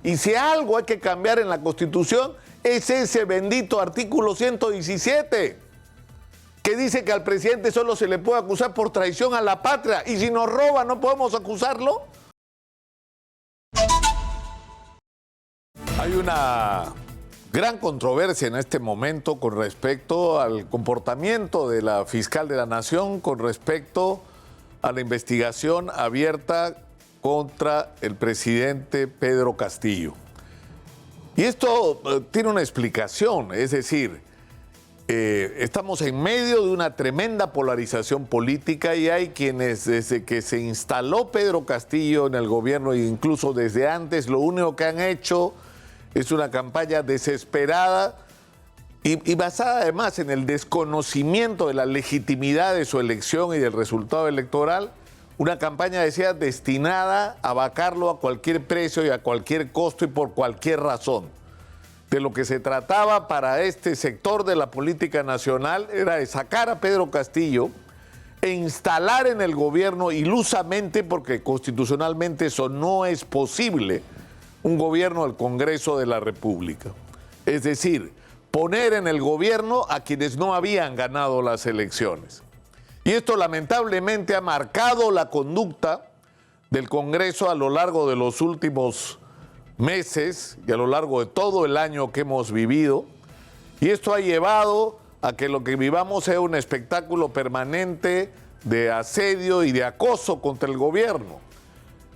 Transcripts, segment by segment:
Y si algo hay que cambiar en la Constitución, es ese bendito artículo 117, que dice que al presidente solo se le puede acusar por traición a la patria. Y si nos roba, ¿no podemos acusarlo? Hay una gran controversia en este momento con respecto al comportamiento de la fiscal de la Nación, con respecto a la investigación abierta contra el presidente Pedro Castillo. Y esto tiene una explicación, es decir, estamos en medio de una tremenda polarización política y hay quienes desde que se instaló Pedro Castillo en el gobierno e incluso desde antes, lo único que han hecho es una campaña desesperada y basada además en el desconocimiento de la legitimidad de su elección y del resultado electoral, una campaña, decía, destinada a vacarlo a cualquier precio y a cualquier costo y por cualquier razón. De lo que se trataba para este sector de la política nacional era de sacar a Pedro Castillo e instalar en el gobierno ilusamente, porque constitucionalmente eso no es posible, un gobierno del Congreso de la República. Es decir, poner en el gobierno a quienes no habían ganado las elecciones. Y esto lamentablemente ha marcado la conducta del Congreso a lo largo de los últimos meses y a lo largo de todo el año que hemos vivido. Y esto ha llevado a que lo que vivamos sea un espectáculo permanente de asedio y de acoso contra el gobierno.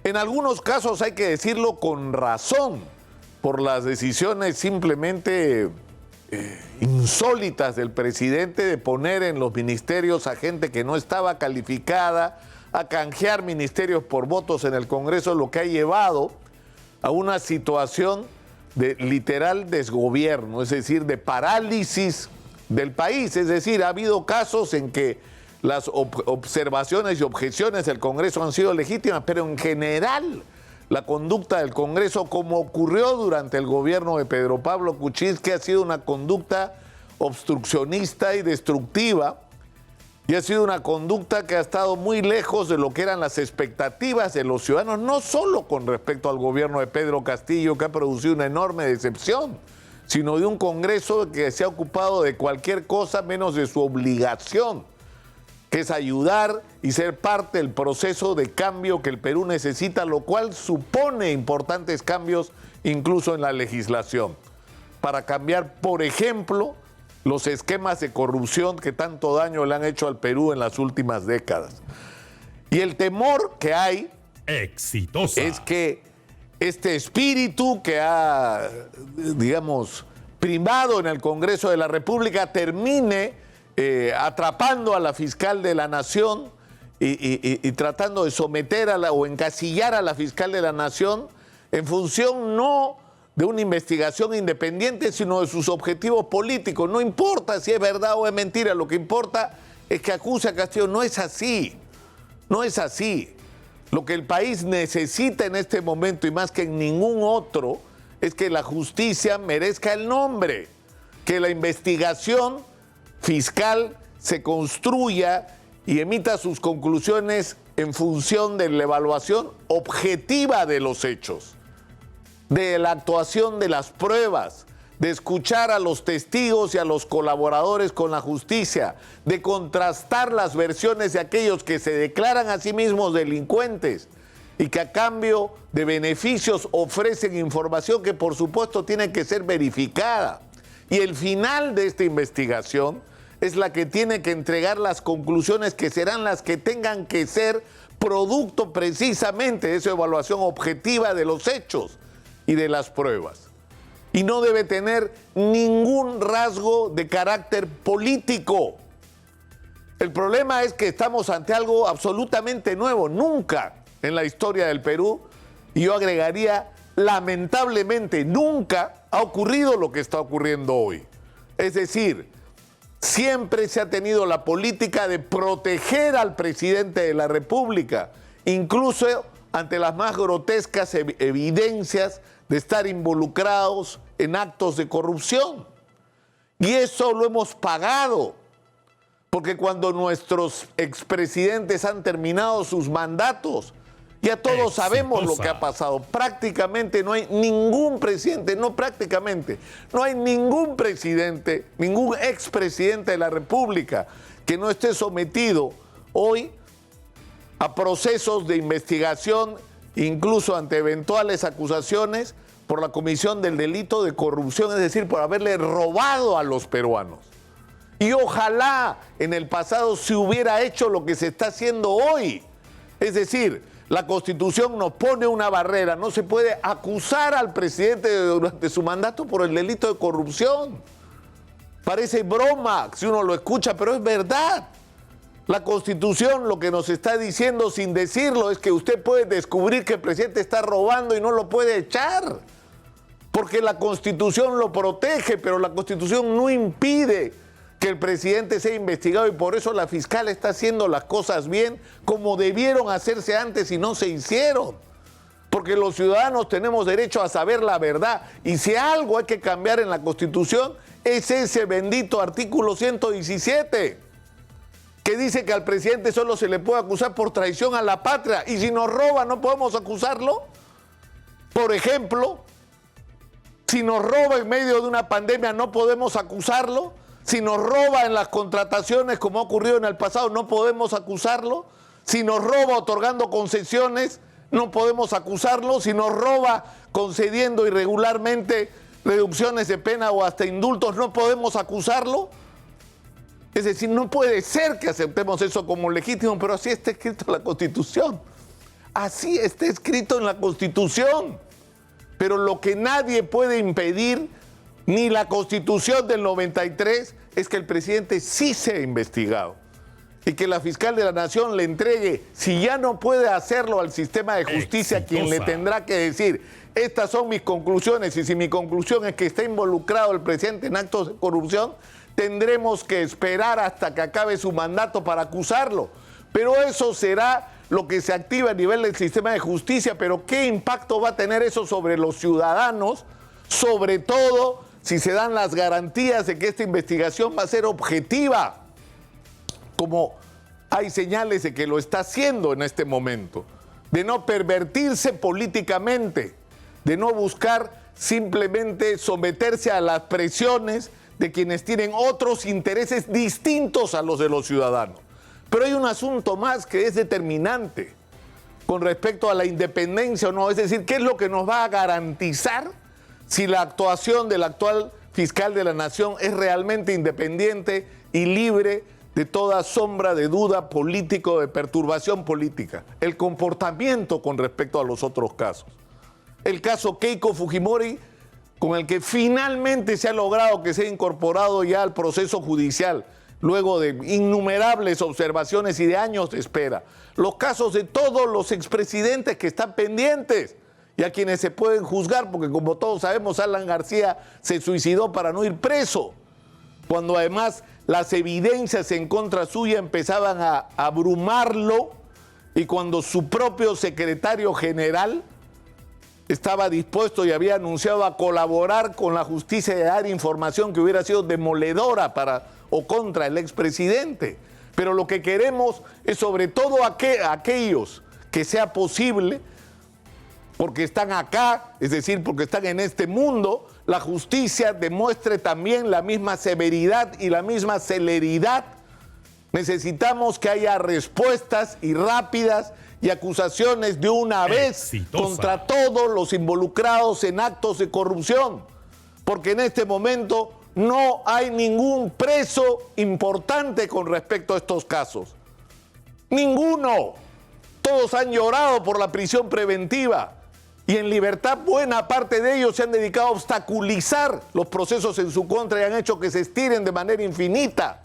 En algunos casos hay que decirlo con razón, por las decisiones simplemente insólitas del presidente de poner en los ministerios a gente que no estaba calificada, a canjear ministerios por votos en el Congreso, lo que ha llevado a una situación de literal desgobierno, es decir, de parálisis del país. Es decir, ha habido casos en que las observaciones y objeciones del Congreso han sido legítimas, pero en general la conducta del Congreso, como ocurrió durante el gobierno de Pedro Pablo Kuczynski, ha sido una conducta obstruccionista y destructiva, y ha sido una conducta que ha estado muy lejos de lo que eran las expectativas de los ciudadanos, no solo con respecto al gobierno de Pedro Castillo, que ha producido una enorme decepción, sino de un Congreso que se ha ocupado de cualquier cosa menos de su obligación, que es ayudar y ser parte del proceso de cambio que el Perú necesita, lo cual supone importantes cambios incluso en la legislación, para cambiar, por ejemplo, los esquemas de corrupción que tanto daño le han hecho al Perú en las últimas décadas. Y el temor que hay es que este espíritu que ha, digamos, primado en el Congreso de la República termine atrapando a la fiscal de la Nación y tratando de someter o encasillar a la fiscal de la Nación en función no de una investigación independiente, sino de sus objetivos políticos. No importa si es verdad o es mentira, lo que importa es que acuse a Castillo. No es así, no es así. Lo que el país necesita en este momento, y más que en ningún otro, es que la justicia merezca el nombre, que la investigación fiscal se construya y emita sus conclusiones en función de la evaluación objetiva de los hechos, de la actuación de las pruebas, de escuchar a los testigos y a los colaboradores con la justicia, de contrastar las versiones de aquellos que se declaran a sí mismos delincuentes y que a cambio de beneficios ofrecen información que por supuesto tiene que ser verificada. Y el final de esta investigación es la que tiene que entregar las conclusiones que serán las que tengan que ser producto precisamente de esa evaluación objetiva de los hechos y de las pruebas. Y no debe tener ningún rasgo de carácter político. El problema es que estamos ante algo absolutamente nuevo. Nunca en la historia del Perú, y yo agregaría lamentablemente nunca, ha ocurrido lo que está ocurriendo hoy. Es decir, siempre se ha tenido la política de proteger al presidente de la República, incluso ante las más grotescas evidencias de estar involucrados en actos de corrupción. Y eso lo hemos pagado, porque cuando nuestros expresidentes han terminado sus mandatos Ya todos sabemos lo que ha pasado. Prácticamente no hay ningún presidente, no prácticamente, no hay ningún presidente, ningún expresidente de la República que no esté sometido hoy a procesos de investigación, incluso ante eventuales acusaciones por la comisión del delito de corrupción, es decir, por haberle robado a los peruanos. Y ojalá en el pasado se hubiera hecho lo que se está haciendo hoy. Es decir, la Constitución nos pone una barrera, no se puede acusar al presidente durante su mandato por el delito de corrupción. Parece broma si uno lo escucha, pero es verdad. La Constitución lo que nos está diciendo sin decirlo es que usted puede descubrir que el presidente está robando y no lo puede echar. Porque la Constitución lo protege, pero la Constitución no impide que el presidente sea investigado y por eso la fiscal está haciendo las cosas bien como debieron hacerse antes y no se hicieron. Porque los ciudadanos tenemos derecho a saber la verdad y si algo hay que cambiar en la Constitución es ese bendito artículo 117 que dice que al presidente solo se le puede acusar por traición a la patria y si nos roba no podemos acusarlo. Por ejemplo, si nos roba en medio de una pandemia no podemos acusarlo. Si nos roba en las contrataciones, como ha ocurrido en el pasado, no podemos acusarlo. Si nos roba otorgando concesiones, no podemos acusarlo. Si nos roba concediendo irregularmente reducciones de pena o hasta indultos, no podemos acusarlo. Es decir, no puede ser que aceptemos eso como legítimo, pero así está escrito en la Constitución. Así está escrito en la Constitución. Pero lo que nadie puede impedir, ni la Constitución del 93, es que el presidente sí sea investigado y que la fiscal de la Nación le entregue, si ya no puede hacerlo al sistema de justicia, quien le tendrá que decir, estas son mis conclusiones y si mi conclusión es que está involucrado el presidente en actos de corrupción, tendremos que esperar hasta que acabe su mandato para acusarlo. Pero eso será lo que se activa a nivel del sistema de justicia, pero ¿qué impacto va a tener eso sobre los ciudadanos? Sobre todo si se dan las garantías de que esta investigación va a ser objetiva, como hay señales de que lo está haciendo en este momento, de no pervertirse políticamente, de no buscar simplemente someterse a las presiones de quienes tienen otros intereses distintos a los de los ciudadanos. Pero hay un asunto más que es determinante con respecto a la independencia o no, es decir, ¿qué es lo que nos va a garantizar si la actuación del actual fiscal de la Nación es realmente independiente y libre de toda sombra de duda política o de perturbación política? El comportamiento con respecto a los otros casos. El caso Keiko Fujimori, con el que finalmente se ha logrado que sea incorporado ya al proceso judicial, luego de innumerables observaciones y de años de espera. Los casos de todos los expresidentes que están pendientes y a quienes se pueden juzgar, porque como todos sabemos, Alan García se suicidó para no ir preso, cuando además las evidencias en contra suya empezaban a abrumarlo y cuando su propio secretario general estaba dispuesto y había anunciado a colaborar con la justicia y a dar información que hubiera sido demoledora para o contra el expresidente. Pero lo que queremos es sobre todo aquellos que sea posible, porque están acá, es decir, porque están en este mundo, la justicia demuestre también la misma severidad y la misma celeridad. Necesitamos que haya respuestas y rápidas y acusaciones de una vez contra todos los involucrados en actos de corrupción, porque en este momento no hay ningún preso importante con respecto a estos casos. Ninguno. Todos han llorado por la prisión preventiva y en libertad buena parte de ellos se han dedicado a obstaculizar los procesos en su contra y han hecho que se estiren de manera infinita.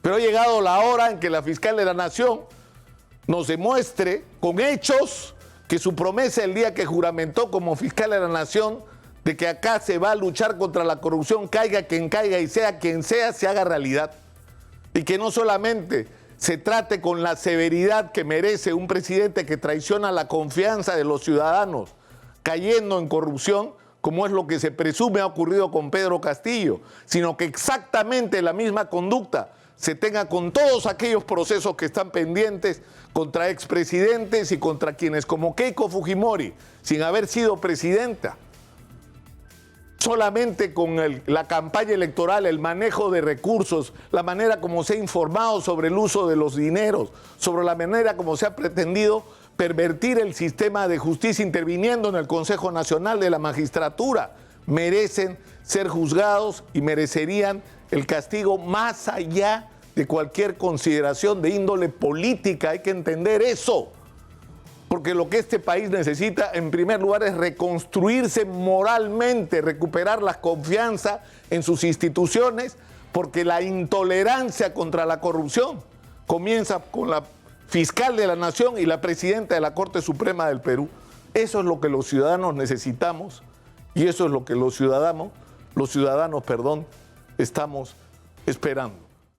Pero ha llegado la hora en que la fiscal de la Nación nos demuestre con hechos que su promesa el día que juramentó como fiscal de la Nación de que acá se va a luchar contra la corrupción, caiga quien caiga y sea quien sea, se haga realidad. Y que no solamente se trate con la severidad que merece un presidente que traiciona la confianza de los ciudadanos, cayendo en corrupción, como es lo que se presume ha ocurrido con Pedro Castillo, sino que exactamente la misma conducta se tenga con todos aquellos procesos que están pendientes contra expresidentes y contra quienes como Keiko Fujimori, sin haber sido presidenta, solamente con la campaña electoral, el manejo de recursos, la manera como se ha informado sobre el uso de los dineros, sobre la manera como se ha pretendido pervertir el sistema de justicia interviniendo en el Consejo Nacional de la Magistratura, merecen ser juzgados y merecerían el castigo más allá de cualquier consideración de índole política. Hay que entender eso, porque lo que este país necesita en primer lugar es reconstruirse moralmente, recuperar la confianza en sus instituciones, porque la intolerancia contra la corrupción comienza con la fiscal de la Nación y la presidenta de la Corte Suprema del Perú. Eso es lo que los ciudadanos necesitamos y eso es lo que los ciudadanos, estamos esperando.